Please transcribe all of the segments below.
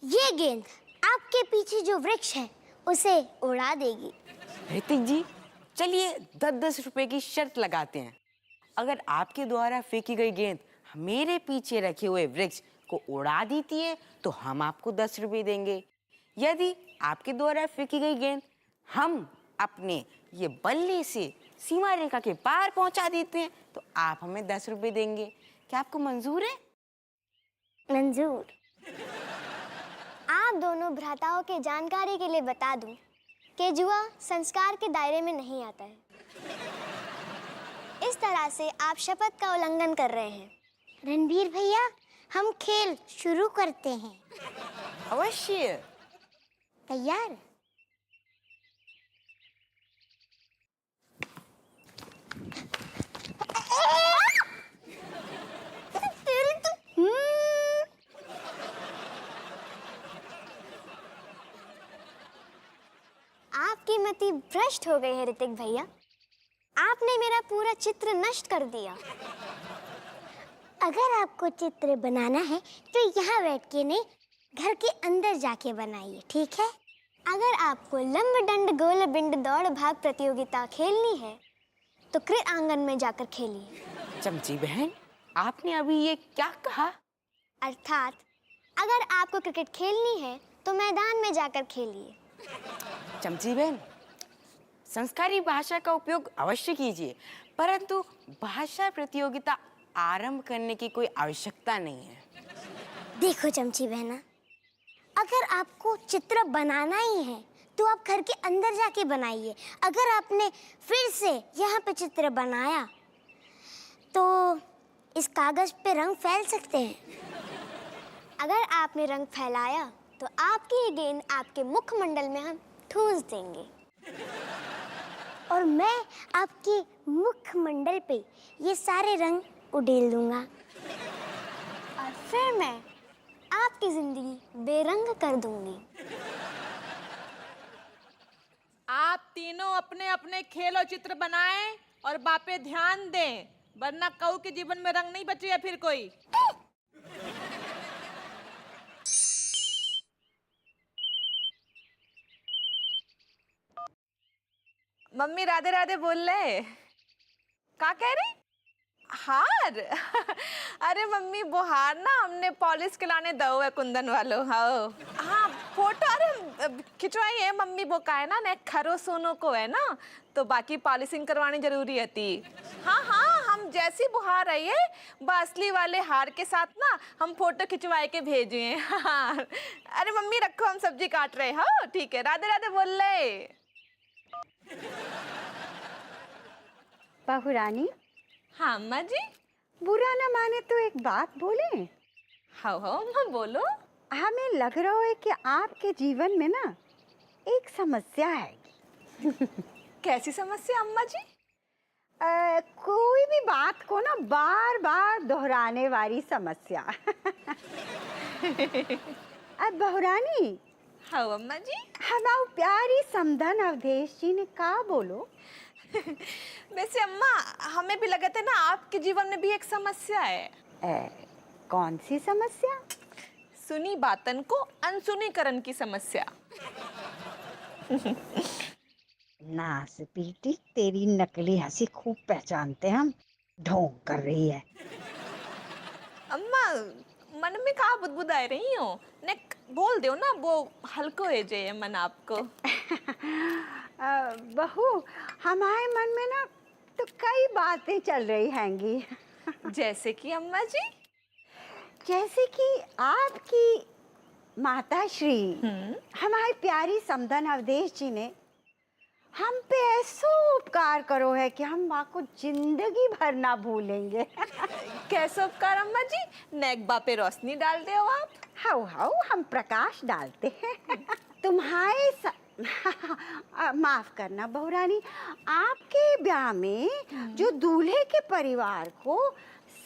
ये गेंद आपके पीछे जो वृक्ष है उसे उड़ा देगी। ऋतिक जी, चलिए 10-10 रुपए की शर्त लगाते हैं। अगर आपके द्वारा फेंकी गई गेंद मेरे पीछे रखे हुए वृक्ष को उड़ा देती है तो हम आपको 10 रुपए देंगे। यदि आपके द्वारा फेंकी गई गेंद हम अपने ये बल्ले से सीमा रेखा के पार पहुंचा देते हैं तो आप हमें 10 रुपए देंगे। क्या आपको मंजूर है? मंजूर। आप दोनों भ्राताओं के जानकारी के लिए बता दूं कि जुआ संस्कार के दायरे में नहीं आता है। इस तरह से आप शपथ का उल्लंघन कर रहे हैं। रणबीर भैया, हम खेल शुरू करते हैं। अवश्य। तैयार? आपकी मति भ्रष्ट हो गई है ऋतिक भैया। आपने मेरा पूरा चित्र नष्ट कर दिया। अगर आपको चित्र बनाना है तो यहाँ बैठ के नहीं, घर के अंदर जाके बनाइए, ठीक है? अगर आपको लंब डंड गोल बिंड दौड़ भाग प्रतियोगिता खेलनी है तो क्रीड़ आंगन में जाकर खेलिए। चमची बहन, आपने अभी ये क्या कहा? अर्थात अगर आपको क्रिकेट खेलनी है तो मैदान में जाकर खेलिए। चमची बहन, संस्कारी भाषा का उपयोग अवश्य कीजिए, परंतु भाषा प्रतियोगिता आरंभ करने की कोई आवश्यकता नहीं है। देखो चमची बहना, अगर आपको चित्र बनाना ही है तो आप घर के अंदर जाके बनाइए। अगर आपने फिर से यहाँ पे चित्र बनाया तो इस कागज पे रंग फैल सकते हैं। अगर आपने रंग फैलाया तो आपकी ये गेंद आपके मुखमंडल में हम ठूंस देंगे और मैं आपके मुखमंडल पे ये सारे रंग उड़ेल दूंगा और फिर मैं आपकी जिंदगी बेरंग कर दूंगी। आप तीनों अपने अपने खेल और चित्र बनाएं और बापे ध्यान दें, वरना कऊ के जीवन में रंग नहीं बचेगा फिर कोई। मम्मी राधे राधे बोल रहे। का कह रही? हार? अरे मम्मी, वो हार ना हमने पॉलिश कराने दो है कुंदन वालों। हाँ फोटो अरे खिंचवाई है मम्मी, वो का है ना ने खरो सोनो को है ना, तो बाकी पॉलिशिंग करवानी जरूरी है। हाँ हाँ, हम जैसी बुहार आई है वो असली वाले हार के साथ ना हम फोटो खिंचवाए के भेजे हैं। हाँ। अरे मम्मी रखो, हम सब्जी काट रहे। हाँ ठीक है, राधे राधे बोल रहे। बहुरानी। हाँ अम्मा जी। बुरा ना माने तो एक बात बोले? हाँ हाँ बोलो। हमें लग रहा है कि आपके जीवन में ना एक समस्या है। कैसी समस्या अम्मा जी? कोई भी बात को ना बार बार दोहराने वाली समस्या। अब बहुरानी। हाँ अम्मा जी। हमारी प्यारी समधन अवधेश जी ने कहा बोलो। वैसे अम्मा, हमें भी लगा था ना आपके जीवन में भी एक समस्या है। कौन सी समस्या? सुनी बातन को अनसुनीकरण की समस्या। नास पीटी, तेरी नकली हंसी खूब पहचानते हम। ढोंग कर रही है। अम्मा, मन में कहा बुदबुदाए रही हो ने, बोल दो ना, वो हल्को है जे मन आपको। बहू, हमारे मन में ना तो कई बातें चल रही हैंगी। जैसे कि अम्मा जी? जैसे कि आपकी माता श्री हमारी प्यारी समधन अवधेश जी ने हम पे ऐसा उपकार करो है कि हम माँ को जिंदगी भर ना भूलेंगे। कैसे उपकार अम्मा जी? नेकबा पे रोशनी डाल दे हो आप। हाउ हाउ, हम प्रकाश डालते हैं। तुम्हारे माफ करना बहुरानी, आपके ब्याह में जो दूल्हे के परिवार को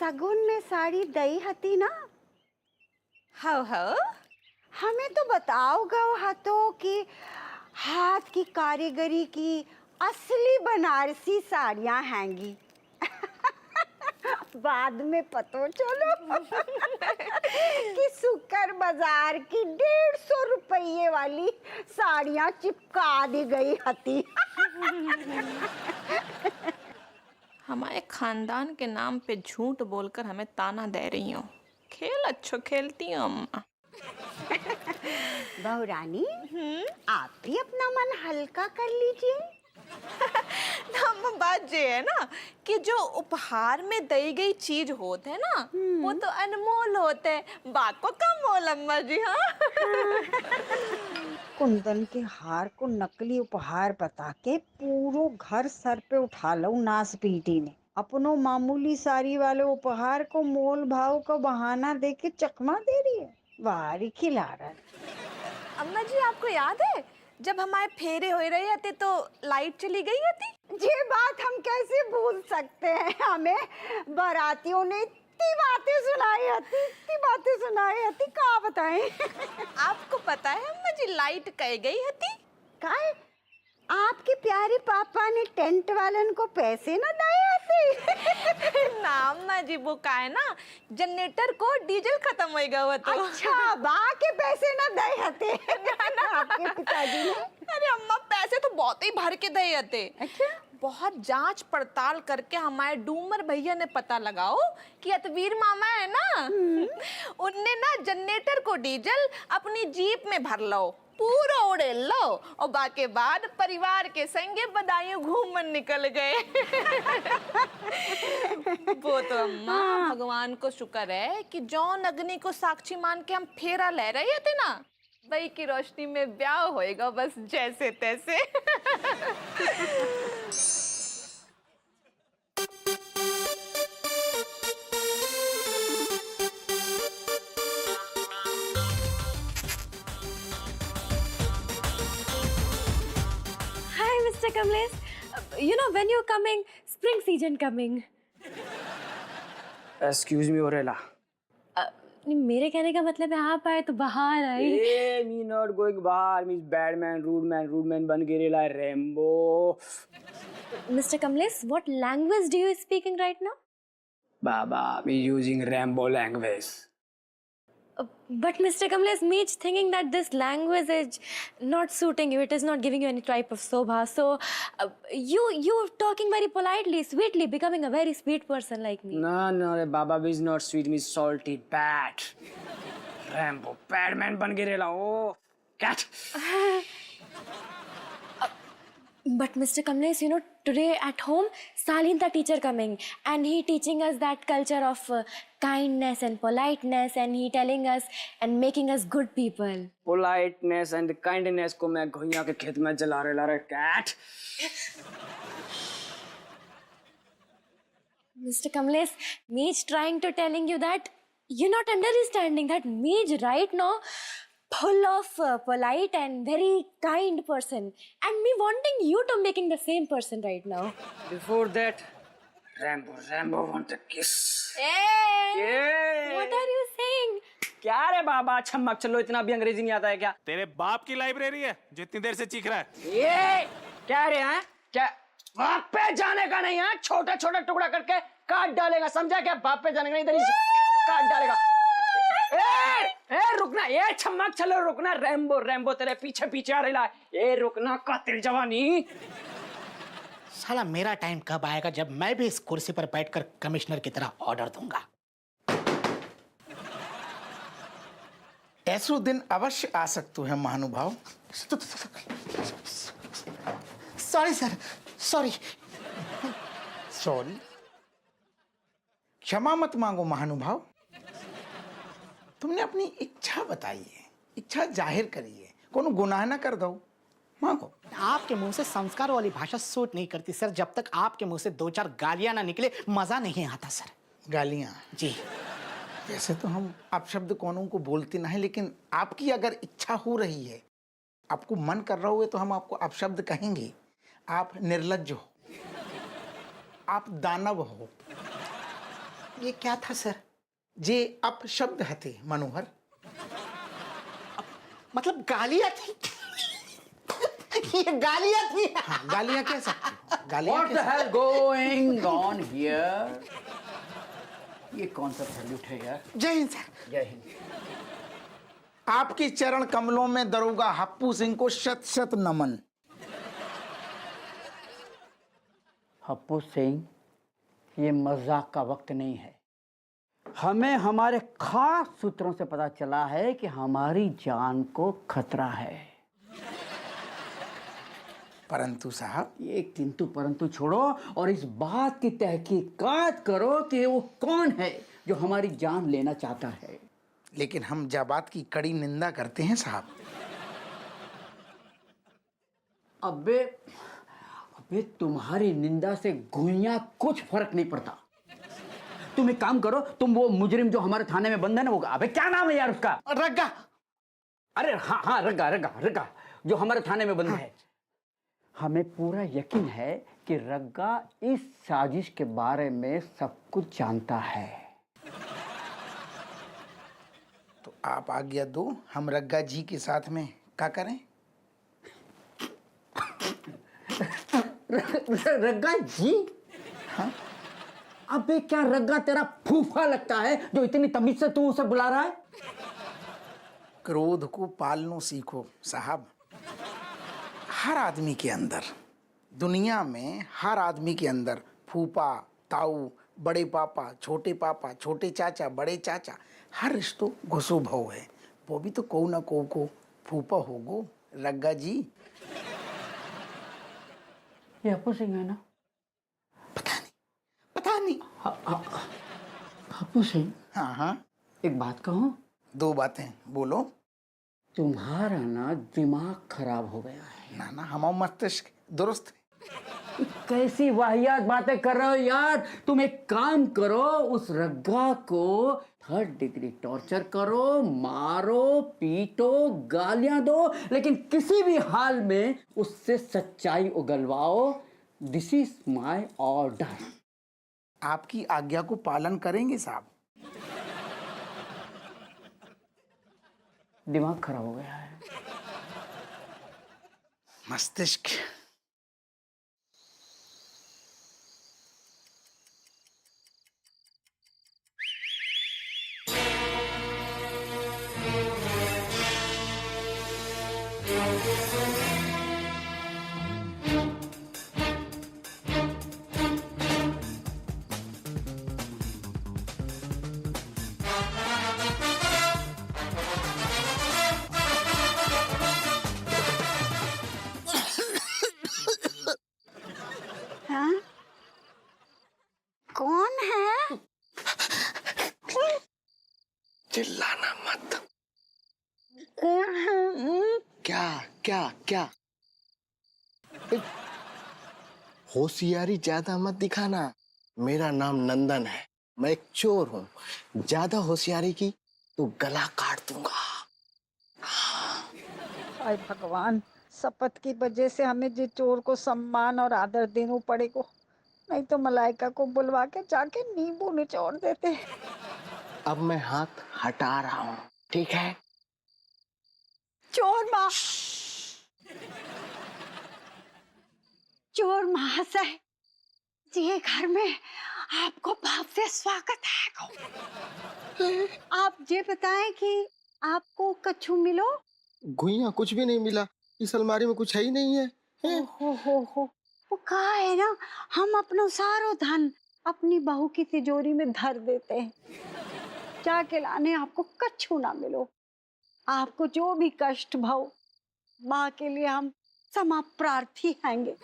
सगुन में साड़ी दई हती ना, हाँ हाँ, हमें तो बताओ गो हतो कि हाथ की कारीगरी की असली बनारसी साड़ियां हैंगी। बाद में पतो चलो कि सुकर बाजार की 150 रुपये वाली साड़ियां चिपका दी गई हती। हमारे खानदान के नाम पे झूठ बोलकर हमें ताना दे रही हो। खेल अच्छो खेलती हो अम्मा। बहू रानी, आप भी अपना मन हल्का कर लीजिए। अम्मा बात ये है ना कि जो उपहार में दी गई चीज होते है ना, वो तो अनमोल होते हैं, बाको का मोल अम्मा जी। हाँ कुंदन के हार को नकली उपहार बता के पूरो घर सर पे उठा लो नास पीटी ने। अपनो मामूली साड़ी वाले उपहार को मोल भाव का बहाना दे के चकमा दे रही है। वारी खिलाड़ा। अम्मा जी, आपको याद है जब हमारे फेरे हो रहे थे तो लाइट चली गई थी? ये बात हम कैसे भूल सकते हैं? हमें बारातियों ने इतनी बातें सुनाई थी, कहाँ बताएं? आपको पता है अम्मा जी लाइट कह गई थी? काहे? आपके प्यारे पापा ने टेंट वालन को पैसे न दिए थे? ना अम्मा जी, वो का है ना, जनरेटर को डीजल खत्म हो गया तो। अच्छा, बा के पैसे न दिए थे आपके पिताजी ने? अरे अम्मा, पैसे तो बहुत ही भर के दिए थे। अच्छा? बहुत जांच पड़ताल करके हमारे डूमर भैया ने पता लगाओ कि अतवीर मामा है ना, उनने ना जनरेटर को डीजल अपनी जीप में भर लो, पूरा उड़े लो और बाके बाद परिवार के संगे बदायूं घूमन निकल गए। वो तो अम्मा भगवान को शुक्र है कि जौन अग्नि को साक्षी मान के हम फेरा ले रहे थे ना, वही की रोशनी में ब्याह होएगा बस जैसे तैसे। Hi, Mr. Kamlesh. You know, when you're coming, spring season coming. Excuse me ओरेला। नहीं, मेरे कहने का मतलब है आप आए तो बाहर आए। ए मी नॉट गोइंग बाहर, means bad man, rude man बन गिरेला Rambo. Mr. Kamlesh, what language do you speaking right now? बाबा, me using Rambo language. But Mr. Kamlesh, me thinking that this language is not suiting you. It is not giving you any type of shobha. So you talking very politely, sweetly, becoming a very sweet person like me. No, Baba is not sweet, means salty, bad. Rainbow, bad man बन गिरेला। ओ, cat. But Mr. Kamlesh, you know, today at home, Salin the teacher coming and he teaching us that culture of kindness and politeness, and he telling us and making us good people. Politeness and kindness को मैं घुइया के खेत में जला रे cat. Mr. Kamlesh, me is trying to telling you that you're not understanding that me is right now full of polite and very kind person, and me wanting you to making the same person right now. Before that, Rambo want a kiss. Hey! What are you saying? क्या रे बाबा, छमक चलो, इतना भी अंग्रेजी नहीं आता है क्या? तेरे बाप की लाइब्रेरी है जो इतनी देर से चीख रहा है। ये क्या रे हैं? क्या बाप पे जाने का नहीं है? छोटा छोटा टुकड़ा करके काट डालेगा, समझा क्या? बाप पे जाने का नहीं, इधर ही काट डालेगा। ए रुकना, ये छमक चलो रुकना। रेम्बो तेरे पीछे पीछे आ रहा है। ये रुकना कातिल जवानी। साला मेरा टाइम कब आएगा जब मैं भी इस कुर्सी पर बैठकर कमिश्नर की तरह ऑर्डर दूंगा। ऐसो दिन अवश्य आ सकते हैं महानुभाव। Sorry sir, sorry. क्षमा मत मांगो महानुभाव। तुमने अपनी इच्छा बताई है, इच्छा जाहिर करी है, कोनो गुनाह ना कर दो, मांगो। आपके मुंह से संस्कार वाली भाषा सूट नहीं करती सर। जब तक आपके मुंह से 2-4 गालियां ना निकले मजा नहीं आता सर। गालियां? जी। वैसे तो हम अपशब्द कौनों को बोलते नहीं, लेकिन आपकी अगर इच्छा हो रही है, आपको मन कर रहा हो तो हम आपको अपशब्द कहेंगे। आप निर्लज्ज हो, आप दानव हो। ये क्या था सर? जे अपशब्द हते मनोहर। मतलब गालियां थी? ये गालियां थी? हाँ, गालियां कह सकते हो। गालियां What the hell going on here? ये कौन सा सैल्यूट है यार? जय हिंद सर। जय हिंद। आपके चरण कमलों में दरोगा हप्पू सिंह को शत शत नमन। हप्पू सिंह, ये मजाक का वक्त नहीं है। हमें हमारे खास सूत्रों से पता चला है कि हमारी जान को खतरा है। परंतु साहब, ये किंतु परंतु छोड़ो और इस बात की तहकीकात करो कि वो कौन है जो हमारी जान लेना चाहता है। लेकिन हम जाबात की कड़ी निंदा करते हैं साहब। अबे अबे तुम्हारी निंदा से गुइयां कुछ फर्क नहीं पड़ता। तुम एक काम करो, तुम वो मुजरिम जो हमारे थाने में बंद है ना, वो अबे क्या नाम है यार उसका? रग्गा। अरे हाँ हाँ, रग्गा रग्गा रग्गा जो हमारे थाने में बंद है। हमें पूरा यकीन है कि रग्गा इस साजिश के बारे में सब कुछ जानता है। तो आप आज्ञा दो, हम रग्गा जी के साथ में क्या करें? रग्गा जी? हाँ? अबे क्या रग्गा तेरा फूफा लगता है जो इतनी तमीज से तू उसे बुला रहा है? क्रोध को पालनो सीखो साहब। हर आदमी के अंदर, दुनिया में हर आदमी के अंदर फूफा, ताऊ, बड़े पापा, छोटे चाचा, बड़े चाचा, हर रिश्तों घुसो भाव है। वो भी तो को ना को फूफा होगो रग्गा जी। ये हप्पू सिंह है ना? पता नहीं। हप्पू सिंह? हाँ हाँ। एक बात कहूं? दो बातें बोलो। तुम्हारा ना दिमाग खराब हो गया है। ना ना, हमारा मस्तिष्क दुरुस्त है। कैसी वाहियात बातें कर रहे हो यार। तुम एक काम करो, उस रग्गा को 3rd डिग्री टॉर्चर करो, मारो, पीटो, गालियां दो, लेकिन किसी भी हाल में उससे सच्चाई उगलवाओ। This is my order. आपकी आज्ञा को पालन करेंगे साहब। दिमाग खराब हो गया है। मस्तिष्क। हाँ? कौन है? चिल्लाना मत। कौन है? क्या क्या क्या? होशियारी ज्यादा मत दिखाना। मेरा नाम नंदन है, मैं एक चोर हूँ। ज्यादा होशियारी की तो गला काट दूंगा। हाय भगवान, शपथ की वजह से हमें जो चोर को सम्मान और आदर देना पड़ेगा, नहीं तो मलाइका को बुलवा के जाके नींबू निचोड़ देते। अब मैं हाथ हटा रहा हूँ, ठीक है? चोर माँ, चोर महाशय, ये घर में आपको भाव से स्वागत है। आप ये बताएं कि आपको कछु मिलो? गुइया कुछ भी नहीं मिला, इस अलमारी में कुछ है ही नहीं है। हो वो कहा है ना, हम अपना सारो धन अपनी बहू की तिजोरी में धर देते हैं। जाके लाने आपको कछु ना मिलो। आपको जो भी कष्ट भाव, माँ के लिए हम क्षमा प्रार्थी हैंगे।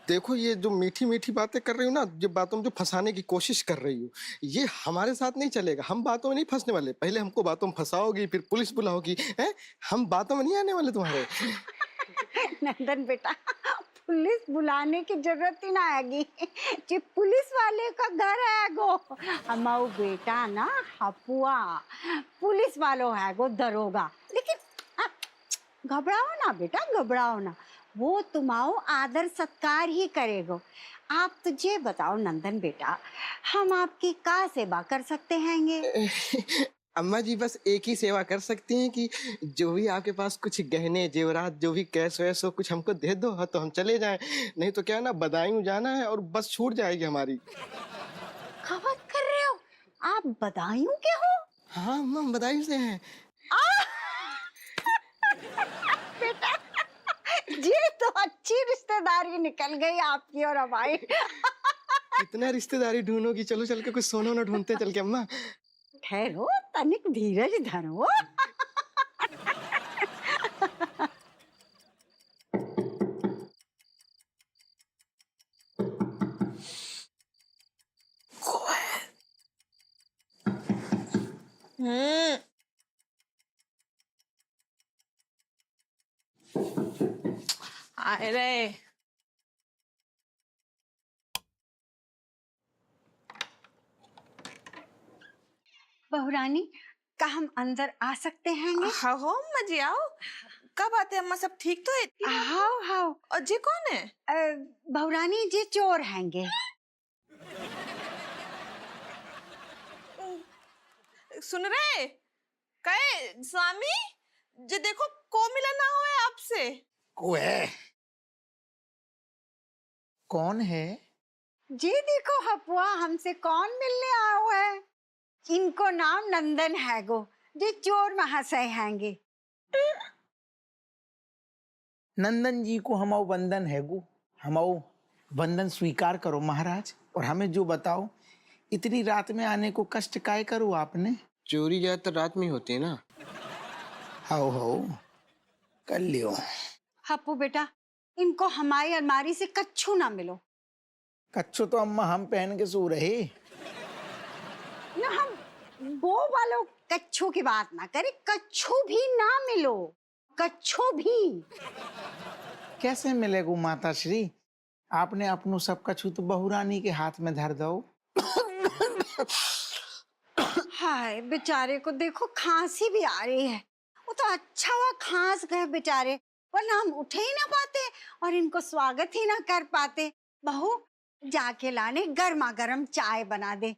देखो, ये जो मीठी मीठी बातें कर रही हो ना, ये बातों में जो फंसाने की कोशिश कर रही हो, ये हमारे साथ नहीं चलेगा। हम बातों में नहीं फंसने वाले। पहले हमको बातों में फंसाओगी, फिर पुलिस बुलाओगी, हैं? हम बातों में नहीं आने वाले तुम्हारे। नंदन बेटा, पुलिस बुलाने की जरूरत ही ना आएगी। जो पुलिस वाले का घर है गो हमारा बेटा ना हपुआ, पुलिस वालों है गो दरोगा। लेकिन घबराओ ना बेटा, घबराओ ना, वो तुम्हारो आदर सत्कार ही करेगो। आप तुझे बताओ नंदन बेटा, हम आपकी क्या सेवा कर सकते हैंगे? अम्मा जी, बस एक ही सेवा कर सकती हैं कि जो भी आपके पास कुछ गहने जेवरात, जो भी कैश वैश हो, कुछ हमको दे दो तो हम चले जाएं। नहीं तो क्या ना, बदायूं जाना है और बस छूट जाएगी हमारी। क्या बात कर रहे हो? आप बदायूं के हो? हाँ अम्मा, हम बदायूं से हैं। बेटा, ये तो अच्छी रिश्तेदारी निकल गई आपकी और हमारी। इतना रिश्तेदारी ढूंढोगी, चलो चल के कुछ सोना ना ढूंढते चल के अम्मा। ठहरो, तनिक धीरज धरो। अरे बहुरानी, का हम अंदर आ सकते हैं? हाँ हो अम्मा जी, आओ। कब आते अम्मा, सब ठीक तो है? How how. और जी कौन है? बहुरानी जी चोर हैंगे। सुन रहे कहे स्वामी जी, देखो को मिला ना हो है आपसे। को है? कौन है? जी देखो हपुआ, हमसे कौन मिलने आओ है? इनको नाम नंदन हैगो, जी चोर महाशय हैंगे। नंदन जी को हमाओ वंदन हैगो, हमाओ वंदन स्वीकार करो महाराज, और हमें जो बताओ, इतनी रात में आने को कष्ट काय करो आपने? चोरी ज्यादातर रात में होती है ना। हाओ कर लियो। हप्पू बेटा, इनको हमारी अलमारी से कच्छू ना मिलो। कच्छू तो अम्मा हम पहन के सो रहे ना, हम वो वालों कच्छू की बात ना करें, कच्छू भी ना मिलो, कच्छू भी। कैसे मिलेगो माता श्री? आपने अपनो सब कछु तो बहुरानी के हाथ में धर दो। हाय बेचारे को देखो, खांसी भी आ रही है। वो तो अच्छा हुआ खांस गए बेचारे, वरना हम उठे ही ना पाते और इनको स्वागत ही ना कर पाते। बहू, जाके लाने गर्मा गर्म चाय बना दे,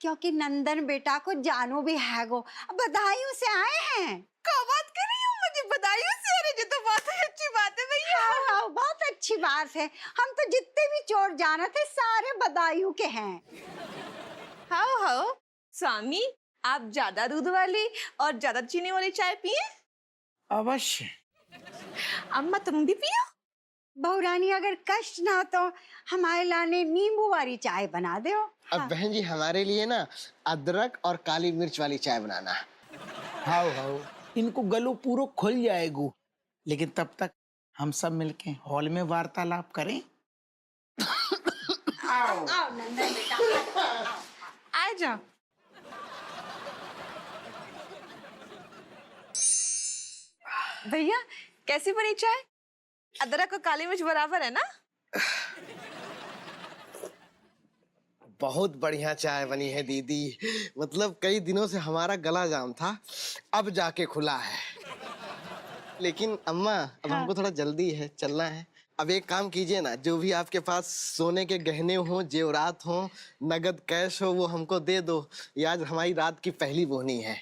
क्योंकि नंदन बेटा को जानू भी है गो, बधाइयों से आए हैं। क्या बात कर रही हूँ मुझे बधाइयों से? अरे ये तो बहुत ही अच्छी बात है भैया। हाँ हाँ, बहुत अच्छी बात है। हम तो जितने भी चोर जाना थे सारे बधाइयों के हैं। हाँ हाँ स्वामी, आप ज्यादा दूध वाली और ज्यादा चीनी वाली चाय पिए? अवश्य। अम्मा तुम भी पियो। बहुरानी, अगर कष्ट ना हो तो हमारे लाने नींबू वाली चाय बना दो। अब बहन जी हमारे लिए ना अदरक और काली मिर्च वाली चाय बनाना। हाओ हाओ, इनको गलो पूरा खुल जाएगो, लेकिन तब तक हम सब मिलके हॉल में वार्तालाप करें। आओ आओ नंदन बेटा, आ जाओ। भैया कैसी बनी चाय? अदरक और काली मिर्च बराबर है ना? बहुत बढ़िया चाय बनी है दीदी, मतलब कई दिनों से हमारा गला जाम था, अब जाके खुला है। लेकिन अम्मा, अब हमको थोड़ा जल्दी है, चलना है। अब एक काम कीजिए ना, जो भी आपके पास सोने के गहने हो, जेवरात हो, नगद कैश हो, वो हमको दे दो। ये आज हमारी रात की पहली बोहनी है।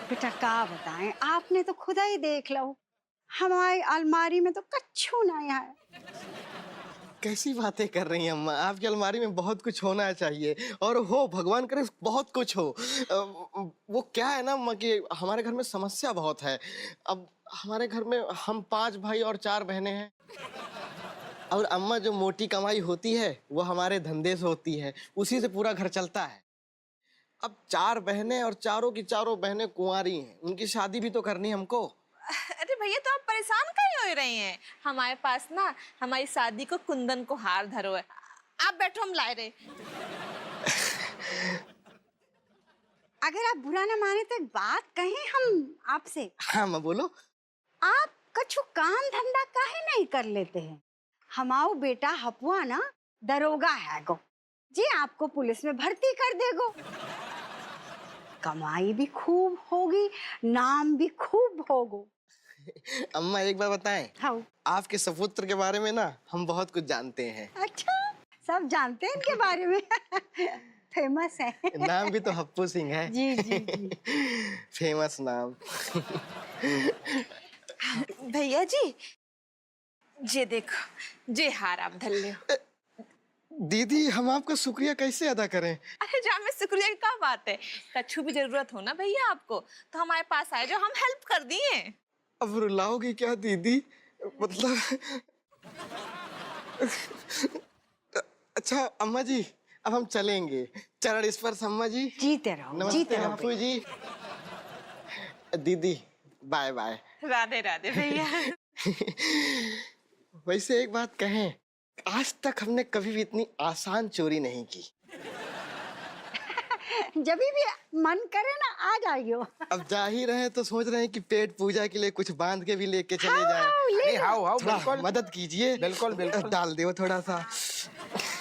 बेटा क्या बताएं, आपने तो खुदा ही देख लो, हमारी अलमारी में तो कच्छू नहीं है। कैसी बातें कर रही हैं अम्मा? आपकी अलमारी में बहुत कुछ होना चाहिए, और हो भगवान करे बहुत कुछ हो। वो क्या है ना अम्मा कि हमारे घर में समस्या बहुत है। अब हमारे घर में हम 5 भाई और 4 बहनें हैं, और अम्मा जो मोटी कमाई होती है वो हमारे धंधे से होती है, उसी से पूरा घर चलता है। अब 4 बहनें और चारों की चारों बहनें कुंवारी हैं, उनकी शादी भी तो करनी है हमको। अरे भैया तो आप परेशान क्यों हो रहे हैं? हमारे पास ना हमारी शादी को कुंदन को हार धरो है। आप बैठो, हम लाए रहे। अगर आप बुरा ना माने तो एक बात कहें हम आपसे। हाँ माँ बोलो। आप कछु काम धंधा काहे नहीं कर लेते हैं? हमाओ बेटा हपुआ ना दरोगा है गो, जी आपको पुलिस में भर्ती कर देगो। कमाई भी खूब होगी, नाम भी खूब होगो। अम्मा एक बार बताएं, हाँ। आपके सपुत्र के बारे में ना हम बहुत कुछ जानते हैं। अच्छा, सब जानते हैं इनके बारे में। फेमस है। नाम भी तो हप्पू सिंह है। जी जी जी। फेमस नाम। भैया जी, जे देखो, जे हार आप धर ले। दीदी हम आपका शुक्रिया कैसे अदा करें? अरे जा में शुक्रिया की क्या बात है, कछु भी जरूरत हो ना भैया आपको तो हमारे पास आए जो हम हेल्प कर दिए। अब रुलाओगी क्या दीदी? मतलब अच्छा अम्मा जी अब हम चलेंगे। चरण स्पर्श अम्मा जी। जीते रहो, नमस्ते जीते रहो बापू जी। दीदी बाय बाय। राधे राधे भैया। वैसे एक बात कहें, आज तक हमने कभी भी इतनी आसान चोरी नहीं की। जब भी मन करे ना आ जाइयो। अब जा ही रहे हैं तो सोच रहे हैं कि पेट पूजा के लिए कुछ बांध के भी लेके चले जाएं। अरे हाउ हाउ थोड़ा बिल्कुल मदद कीजिए। बिल्कुल बिल्कुल डाल दो थोड़ा सा।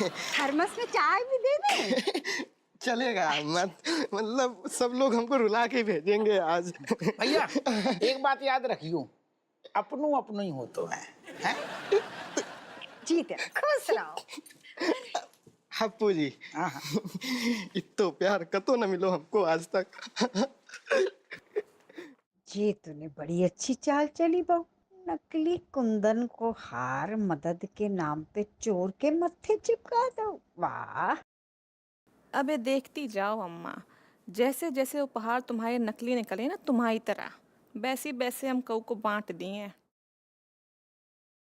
थर्मस में चाय भी दे दे। चलेगा मत, मतलब सब लोग हमको रुला के भेजेंगे आज। भैया एक बात याद रखियो, अपनों अपनों ही हो तो है? जीते रहो, खुश रहो। हप्पू जी इतो प्यार कतो न मिलो हमको आज तक। जी तूने बड़ी अच्छी चाल चली बहू। नकली कुंदन को हार मदद के नाम पे चोर के मत्थे चिपका दो। वाह। अबे देखती जाओ अम्मा, जैसे जैसे उपहार तुम्हारे नकली निकले ना तुम्हारी तरह, वैसे वैसे हम कऊ को बांट दिए।